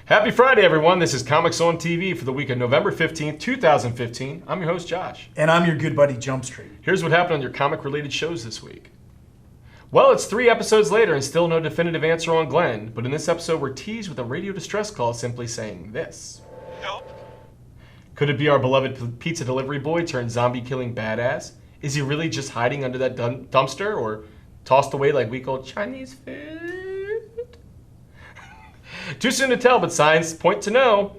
Happy Friday, everyone. This is Comics on TV for the week of November 15th, 2015. I'm your host, Josh. And I'm your good buddy, Jump Street. Here's what happened on your comic-related shows this week. Well, it's 3 episodes later and still no definitive answer on Glenn, but in this episode we're teased with a radio distress call simply saying this. Help. Could it be our beloved pizza delivery boy turned zombie-killing badass? Is he really just hiding under that dumpster or tossed away like week-old Chinese food? Too soon to tell, but signs point to no.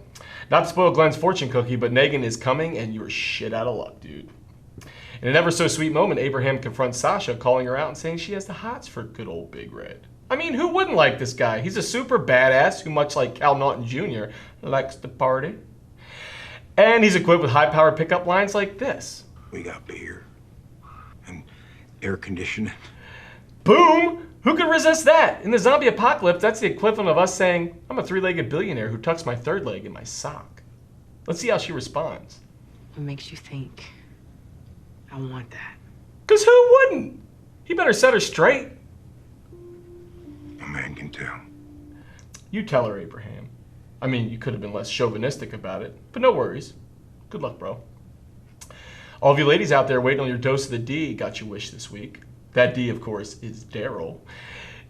Not to spoil Glenn's fortune cookie, but Negan is coming and you're shit out of luck, dude. In an ever-so-sweet moment, Abraham confronts Sasha, calling her out and saying she has the hots for good old Big Red. I mean, who wouldn't like this guy? He's a super badass who, much like Cal Naughton Jr., likes to party. And he's equipped with high-powered pickup lines like this. We got beer and air conditioning. Boom! Who could resist that? In the zombie apocalypse, that's the equivalent of us saying, I'm a 3-legged billionaire who tucks my 3rd leg in my sock. Let's see how she responds. What makes you think I want that? 'Cause who wouldn't? He better set her straight. A man can tell. You tell her, Abraham. I mean, you could have been less chauvinistic about it, but no worries. Good luck, bro. All of you ladies out there waiting on your dose of the D got your wish this week. That D, of course, is Daryl.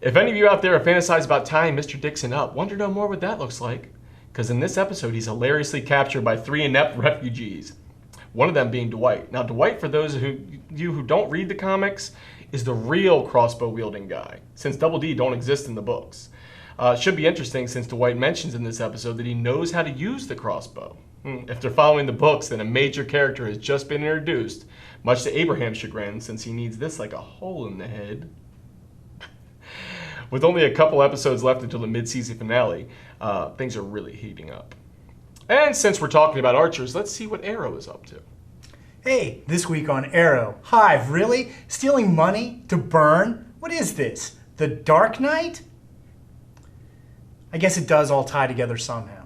If any of you out there have fantasized about tying Mr. Dixon up, wonder no more what that looks like. Because in this episode, he's hilariously captured by 3 inept refugees. One of them being Dwight. Now, Dwight, for those of you who don't read the comics, is the real crossbow-wielding guy, since Double D don't exist in the books. It should be interesting since Dwight mentions in this episode that he knows how to use the crossbow. If they're following the books, then a major character has just been introduced, much to Abraham's chagrin, since he needs this like a hole in the head. With only a couple episodes left until the mid-season finale, things are really heating up. And since we're talking about Archers, let's see what Arrow is up to. Hey, this week on Arrow. Hive, really? Stealing money to burn? What is this? The Dark Knight? I guess it does all tie together somehow.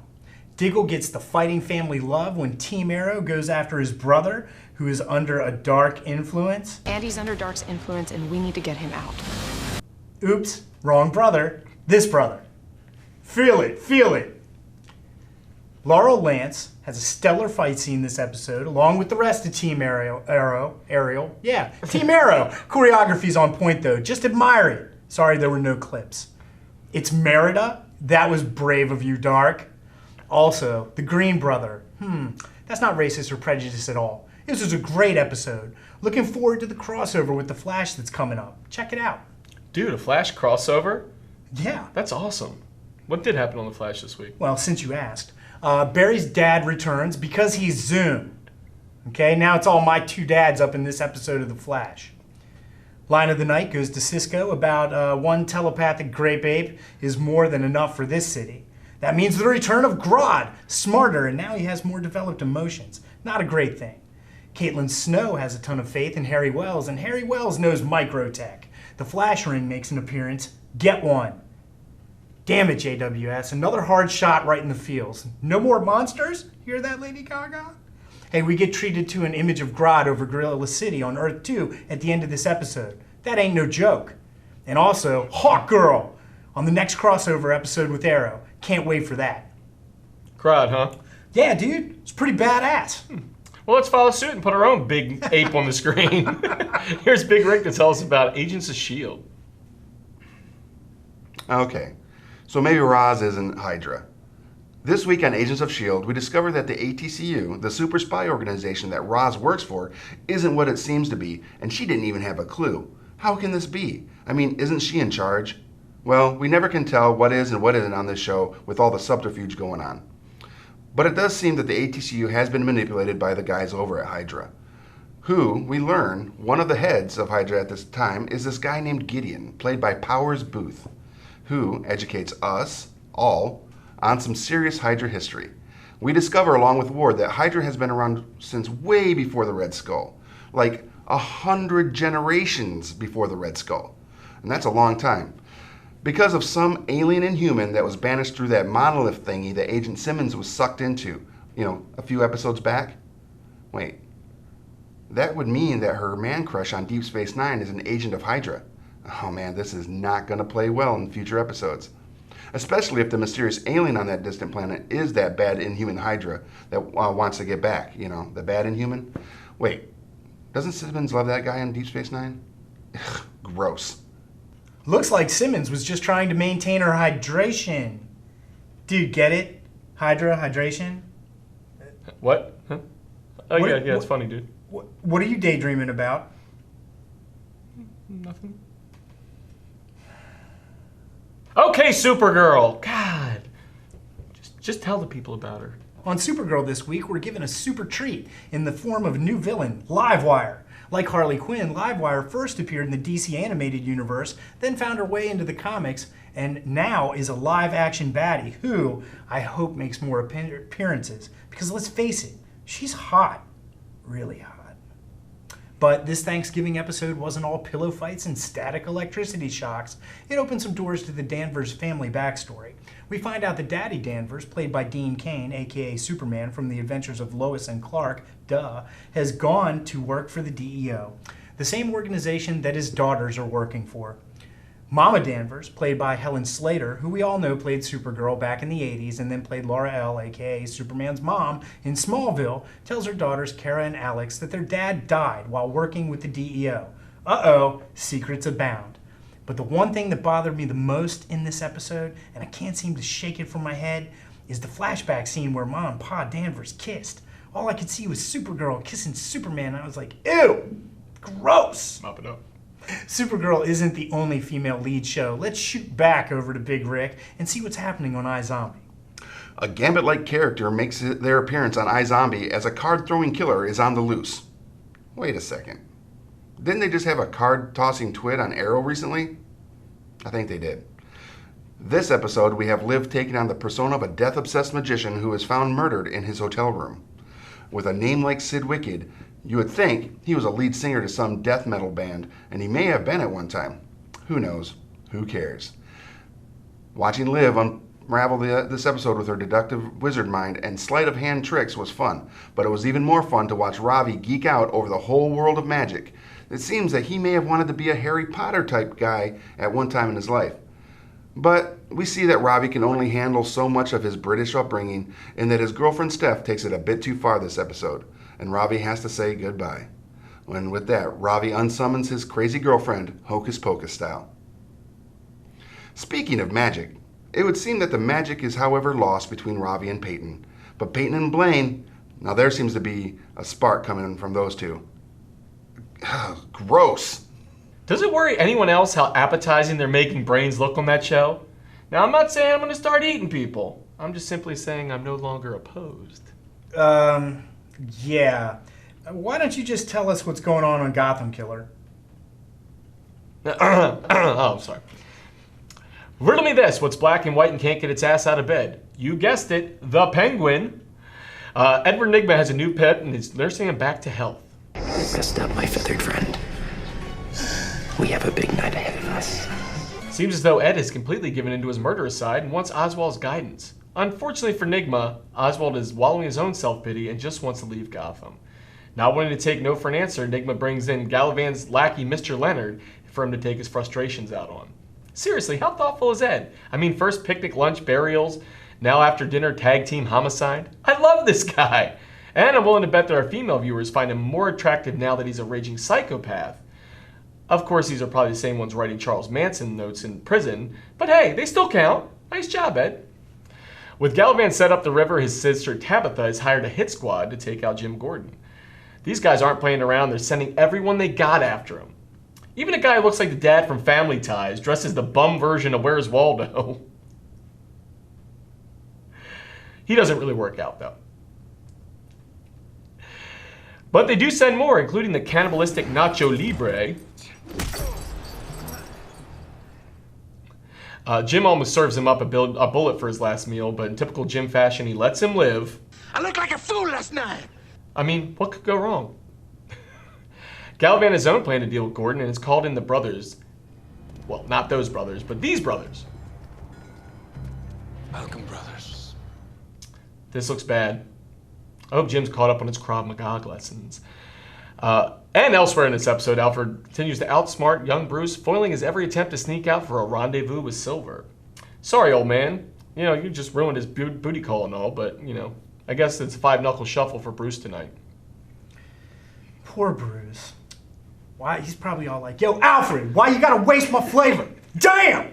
Diggle gets the fighting family love when Team Arrow goes after his brother, who is under a dark influence. Andy's under Dark's influence and we need to get him out. Oops, wrong brother. This brother. Feel it, feel it. Laurel Lance has a stellar fight scene this episode, along with the rest of Team Ariel. Team Arrow. Choreography's on point though, just admire it. Sorry there were no clips. It's Merida. That was brave of you, Dark. Also, the Green Brother. That's not racist or prejudiced at all. This was a great episode. Looking forward to the crossover with The Flash that's coming up. Check it out. Dude, a Flash crossover? Yeah. That's awesome. What did happen on The Flash this week? Well, since you asked. Barry's dad returns because he's zoomed. Okay, now it's all my 2 dads up in this episode of The Flash. Line of the night goes to Cisco about one telepathic grape ape is more than enough for this city. That means the return of Grodd, smarter, and now he has more developed emotions. Not a great thing. Caitlin Snow has a ton of faith in Harry Wells, and Harry Wells knows microtech. The Flash Ring makes an appearance. Get one. Damn it, JWS. Another hard shot right in the feels. No more monsters? Hear that, Lady Gaga? Hey, we get treated to an image of Grodd over Gorilla City on Earth 2 at the end of this episode. That ain't no joke. And also, Hawk Girl on the next crossover episode with Arrow. Can't wait for that. Grodd, huh? Yeah, dude. It's pretty badass. Well, let's follow suit and put our own big ape on the screen. Here's Big Rick to tell us about Agents of S.H.I.E.L.D. Okay, so maybe Roz isn't Hydra. This week on Agents of S.H.I.E.L.D., we discover that the ATCU, the super spy organization that Roz works for, isn't what it seems to be, and she didn't even have a clue. How can this be? I mean, isn't she in charge? Well, we never can tell what is and what isn't on this show with all the subterfuge going on. But it does seem that the ATCU has been manipulated by the guys over at Hydra, who, we learn, one of the heads of Hydra at this time is this guy named Gideon, played by Powers Booth, who educates us, all, on some serious Hydra history. We discover along with Ward that Hydra has been around since way before the Red Skull, like 100 generations before the Red Skull, and that's a long time. Because of some alien inhuman that was banished through that monolith thingy that Agent Simmons was sucked into, a few episodes back. Wait, that would mean that her man crush on Deep Space Nine is an agent of Hydra. Oh man, this is not going to play well in future episodes. especially if the mysterious alien on that distant planet is that bad Inhuman Hydra that wants to get back, the bad Inhuman. Wait, doesn't Simmons love that guy on Deep Space Nine? Ugh, gross. Looks like Simmons was just trying to maintain her hydration. Dude, get it? Hydration? What? Huh? Oh, What- yeah, it's what- funny, dude. What are you daydreaming about? Nothing. Okay, Supergirl. God. Just tell the people about her. On Supergirl this week, we're given a super treat in the form of a new villain, Livewire. Like Harley Quinn, Livewire first appeared in the DC animated universe, then found her way into the comics, and now is a live-action baddie who I hope makes more appearances. Because let's face it, she's hot. Really hot. But this Thanksgiving episode wasn't all pillow fights and static electricity shocks. It opened some doors to the Danvers family backstory. We find out that Daddy Danvers, played by Dean Cain, aka Superman from the Adventures of Lois and Clark, has gone to work for the DEO, the same organization that his daughters are working for. Mama Danvers, played by Helen Slater, who we all know played Supergirl back in the 80s and then played Laura L., aka Superman's mom, in Smallville, tells her daughters Kara and Alex that their dad died while working with the DEO. Uh-oh, secrets abound. But the one thing that bothered me the most in this episode, and I can't seem to shake it from my head, is the flashback scene where Mom and Pa Danvers kissed. All I could see was Supergirl kissing Superman, and I was like, ew, gross. Mop it up. Supergirl isn't the only female lead show. Let's shoot back over to Big Rick and see what's happening on iZombie. A Gambit-like character makes their appearance on iZombie as a card-throwing killer is on the loose. Wait a second. Didn't they just have a card-tossing twit on Arrow recently? I think they did. This episode, we have Liv taking on the persona of a death-obsessed magician who is found murdered in his hotel room. With a name like Sid Wicked, you would think he was a lead singer to some death metal band, and he may have been at one time. Who knows? Who cares? Watching Liv unravel this episode with her deductive wizard mind and sleight of hand tricks was fun, but it was even more fun to watch Ravi geek out over the whole world of magic. It seems that he may have wanted to be a Harry Potter type guy at one time in his life. But we see that Ravi can only handle so much of his British upbringing, and that his girlfriend Steph takes it a bit too far this episode, and Ravi has to say goodbye. And with that, Ravi unsummons his crazy girlfriend, Hocus Pocus style. Speaking of magic, it would seem that the magic is however lost between Ravi and Peyton. But Peyton and Blaine, now there seems to be a spark coming from those two. Gross. Does it worry anyone else how appetizing they're making brains look on that show? Now, I'm not saying I'm going to start eating people. I'm just simply saying I'm no longer opposed. Yeah. Why don't you just tell us what's going on Gotham, Killer? Oh, sorry. Riddle me this. What's black and white and can't get its ass out of bed? You guessed it, the Penguin. Edward Nygma has a new pet and is nursing him back to health. Rest up, my feathered friend. We have a big night ahead of us. Seems as though Ed has completely given into his murderous side and wants Oswald's guidance. Unfortunately for Nygma, Oswald is wallowing his own self-pity and just wants to leave Gotham. Not wanting to take no for an answer, Nygma brings in Galavan's lackey, Mr. Leonard, for him to take his frustrations out on. Seriously, how thoughtful is Ed? I mean, first picnic, lunch, burials, now after dinner, tag team homicide. I love this guy! And I'm willing to bet that our female viewers find him more attractive now that he's a raging psychopath. Of course, these are probably the same ones writing Charles Manson notes in prison, but hey, they still count. Nice job, Ed. With Galavan set up the river, his sister Tabitha has hired a hit squad to take out Jim Gordon. These guys aren't playing around, they're sending everyone they got after him. Even a guy who looks like the dad from Family Ties, dressed as the bum version of Where's Waldo. He doesn't really work out, though. But they do send more, including the cannibalistic Nacho Libre. Jim almost serves him up a bullet for his last meal, but in typical Jim fashion, he lets him live. I looked like a fool last night. I mean, what could go wrong? Galavan has his own plan to deal with Gordon and has called in the brothers. Well, not those brothers, but these brothers. Welcome, brothers. This looks bad. I hope Jim's caught up on his Krav Maga lessons. And elsewhere in this episode, Alfred continues to outsmart young Bruce, foiling his every attempt to sneak out for a rendezvous with Silver. Sorry, old man. You know, you just ruined his booty call and all, but, you know, I guess it's 5-knuckle shuffle for Bruce tonight. Poor Bruce. Why? He's probably all like, yo, Alfred, why you gotta waste my flavor? Damn!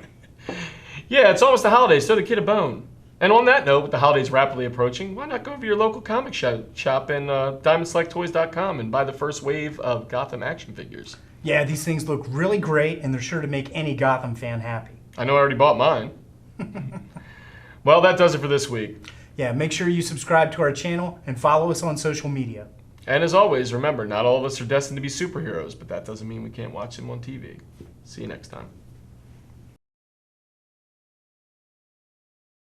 Yeah, it's almost the holidays, throw the kid a bone. And on that note, with the holidays rapidly approaching, why not go over to your local comic shop and DiamondSelectToys.com and buy the first wave of Gotham action figures. Yeah, these things look really great, and they're sure to make any Gotham fan happy. I know I already bought mine. Well, that does it for this week. Yeah, make sure you subscribe to our channel and follow us on social media. And as always, remember, not all of us are destined to be superheroes, but that doesn't mean we can't watch them on TV. See you next time.